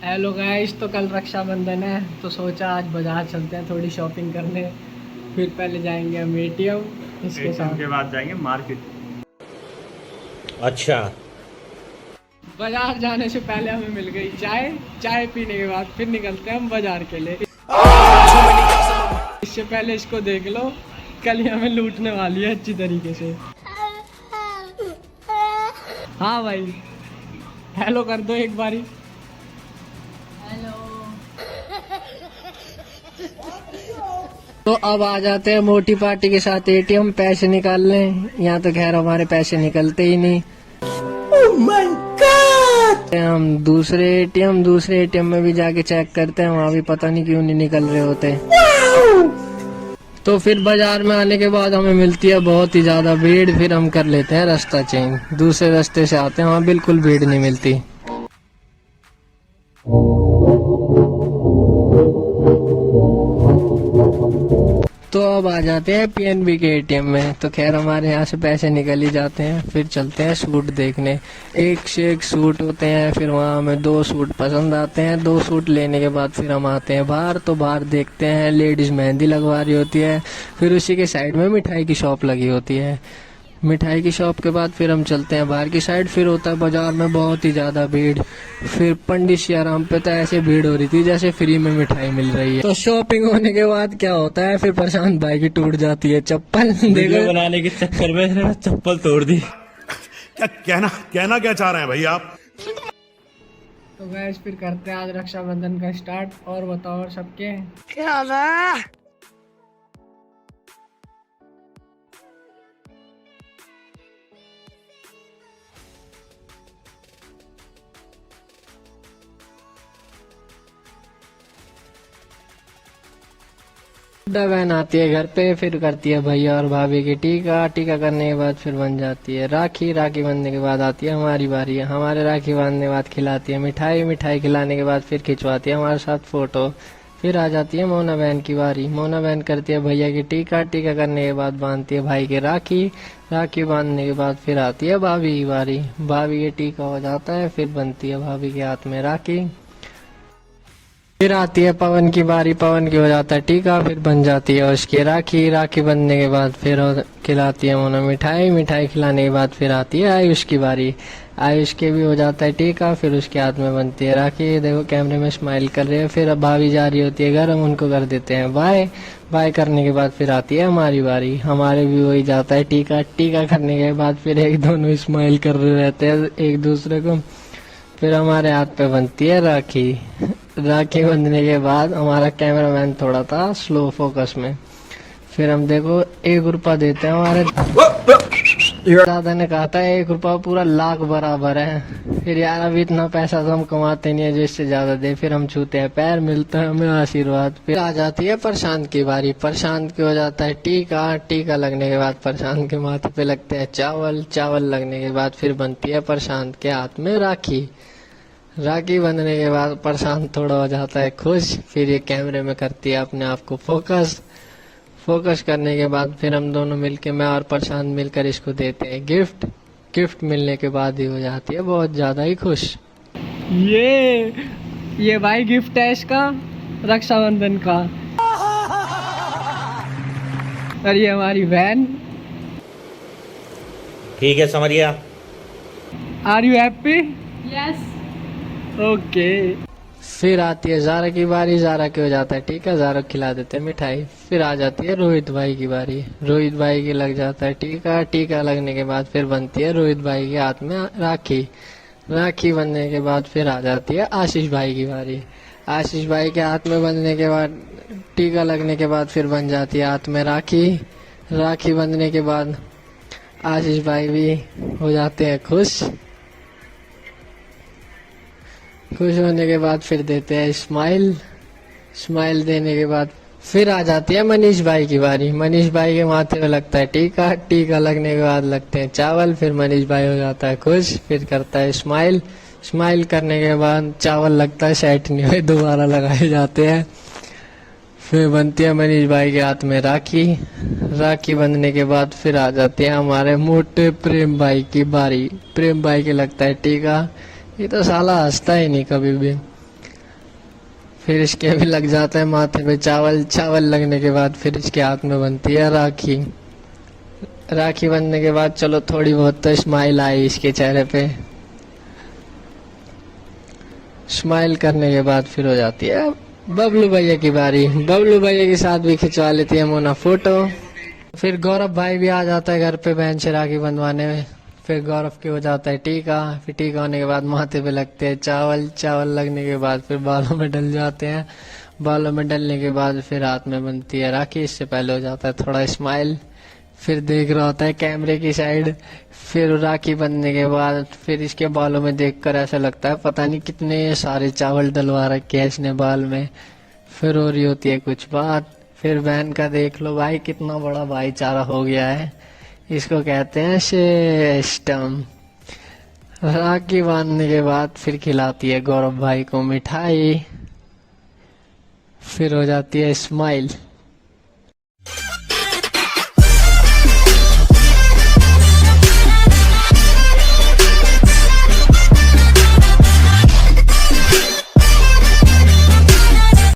Hello guys, तो कल रक्षाबंधन है तो सोचा आज बाजार चलते हैं थोड़ी शॉपिंग करने। फिर पहले जाएंगे हम एटीएम, इसके एटीएम साथ के बाद जाएंगे मार्केट। अच्छा। बाजार जाने से पहले हमें मिल गई चाय। चाय पीने के बाद फिर निकलते हैं हम बाजार के लिए। इससे पहले इसको देख लो, कल ही हमें लूटने वाली है अच्छी तरीके से। हाँ भाई, हेलो कर दो एक बारी। तो अब आ जाते हैं मोटी पार्टी के साथ एटीएम पैसे निकालने। यहाँ तो खैर हमारे पैसे निकलते ही नहीं। oh my God! हम दूसरे एटीएम में भी जाके चेक करते हैं, वहाँ भी पता नहीं क्यों नहीं निकल रहे होते। तो फिर बाजार में आने के बाद हमें मिलती है बहुत ही ज्यादा भीड़। फिर हम कर लेते हैं रास्ता चेंज, दूसरे रास्ते से आते हैं, वहाँ बिल्कुल भीड़ नहीं मिलती। तो अब आ जाते हैं पीएनबी के एटीएम में। तो खैर हमारे यहाँ से पैसे निकल ही जाते हैं। फिर चलते हैं सूट देखने, एक से एक सूट होते हैं। फिर वहाँ हमें 2 सूट पसंद आते हैं। 2 सूट लेने के बाद फिर हम आते हैं बाहर। तो बाहर देखते हैं लेडीज मेहंदी लगवा रही होती है। फिर उसी के साइड में मिठाई की शॉप लगी होती है। मिठाई की शॉप के बाद फिर हम चलते हैं बाहर की साइड। फिर होता है बाजार में बहुत ही ज्यादा भीड़। फिर पंडित सियाराम पे तो ऐसे भीड़ हो रही थी जैसे फ्री में मिठाई मिल रही है। तो शॉपिंग होने के बाद क्या होता है, फिर प्रशांत भाई की टूट जाती है चप्पल। वीडियो बनाने के चक्कर में चप्पल तोड़ दी। क्या कहना क्या चाह रहे हैं भाई आप? तो गैस फिर करते हैं आज रक्षाबंधन का स्टार्ट। और बताओ और सबके क्या है? बहन आती है घर पे, फिर करती है भैया और भाभी की टीका। टीका करने के बाद फिर बन जाती है राखी। राखी बनने के बाद आती है हमारी बारी। हमारे राखी बांधने के बाद खिलाती है मिठाई। मिठाई खिलाने के बाद फिर खिंचवाती है हमारे साथ फोटो। फिर आ जाती है मोना बहन की बारी। मोना बहन करती है भैया की टीका। टीका करने के बाद बांधती है भाई के राखी। राखी बांधने के बाद फिर आती है भाभी की बारी। भाभी के टीका हो जाता है, फिर बनती है भाभी के हाथ में राखी। फिर आती है पवन की बारी। पवन की हो जाता है टीका, फिर बन जाती है उसकी राखी। राखी बनने के बाद फिर खिलाती है मोना मिठाई। मिठाई खिलाने के बाद फिर आती है आयुष की बारी। आयुष के भी हो जाता है टीका, फिर उसके हाथ में बनती है राखी। देखो कैमरे में स्माइल कर रहे हैं। फिर अब भाभी जा रही होती है घर, हम उनको कर देते हैं बाय। बाय करने के बाद फिर आती है हमारी बारी। हमारे भी वही जाता है टीका। टीका करने के बाद फिर एक दोनों स्माइल कर रहे रहते हैं एक दूसरे को। फिर हमारे हाथ पे बनती है राखी। राखी बंधने के बाद हमारा कैमरामैन थोड़ा था स्लो फोकस में। फिर हम देखो 1 रुपया देते हैं। हमारे दादा ने कहा था 1 रुपया पूरा लाख बराबर है। फिर यार अभी इतना पैसा तो हम कमाते नहीं है जो इससे ज्यादा दे। फिर हम छूते हैं पैर, मिलता है हमें आशीर्वाद। फिर आ जाती है प्रशांत की बारी। प्रशांत की हो जाता है टीका। टीका लगने के बाद प्रशांत के माथे पे लगते हैं चावल। चावल लगने के बाद फिर बनती है प्रशांत के हाथ में राखी। राखी बंधने के बाद प्रशांत थोड़ा हो जाता है खुश। फिर ये कैमरे में करती है अपने आप को फोकस। फोकस करने के बाद फिर हम दोनों मिलके, मैं और प्रशांत मिलकर इसको देते हैं गिफ्ट। गिफ्ट मिलने के बाद ही हो जाती है बहुत ज्यादा ही खुश। ये भाई गिफ्ट है इसका रक्षाबंधन का। और ये हमारी बहन। ठीक है, समझ गया। Are you happy? Yes. Okay. फिर आती है ज़ारा की बारी। ज़ारा के हो जाता है टीका। ज़ारा खिला देते हैं मिठाई। फिर आ जाती है रोहित भाई की बारी। रोहित भाई की लग जाता है टीका। टीका लगने के बाद फिर बनती है रोहित भाई के हाथ में राखी। राखी बनने के बाद फिर आ जाती है आशीष भाई की बारी। आशीष भाई के हाथ में बनने के बाद टीका लगने के बाद फिर बन जाती है हाथ में राखी। राखी बनने के बाद आशीष भाई भी हो जाते हैं खुश। खुश होने के बाद फिर देते हैं स्माइल। स्माइल देने के बाद फिर आ जाती है मनीष भाई की बारी। मनीष भाई के माथे में लगता है टीका। टीका लगने के बाद लगते हैं चावल। फिर मनीष भाई हो जाता है खुश, फिर करता है स्माइल। स्माइल करने के बाद चावल लगता है सेट नहीं हुए, दोबारा लगाए जाते हैं। फिर बनती है मनीष भाई के हाथ में राखी। राखी बंधने के बाद फिर आ जाते हैं हमारे मोटे प्रेम भाई की बारी। प्रेम भाई के लगता है टीका। ये तो साला हंसता ही नहीं कभी भी। फिर इसके भी लग जाता है माथे पे चावल। चावल लगने के बाद फिर इसके हाथ में बनती है राखी। राखी बनने के बाद चलो थोड़ी बहुत तो स्माइल आई इसके चेहरे पे। स्माइल करने के बाद फिर हो जाती है बबलू भैया की बारी। बबलू भैया के साथ भी खिंचवा लेती है मोना फोटो। फिर गौरव भाई भी आ जाता है घर पे बहन से राखी बंधवाने में। फिर गौरव के हो जाता है टीका। फिर टीका होने के बाद माथे पे लगते हैं चावल। चावल लगने के बाद फिर बालों में डल जाते हैं। बालों में डलने के बाद फिर हाथ में बनती है राखी। इससे पहले हो जाता है थोड़ा स्माइल। फिर देख रहा होता है कैमरे की साइड। फिर राखी बनने के बाद फिर इसके बालों में देखकर ऐसा लगता है पता नहीं कितने सारे चावल डलवा रखे हैं इसने बाल में। फिर हो रही होती है कुछ बात। फिर बहन का देख लो भाई कितना बड़ा भाईचारा हो गया है। इसको कहते हैं सिस्टम। राखी बांधने के बाद फिर खिलाती है गौरव भाई को मिठाई। फिर हो जाती है स्माइल।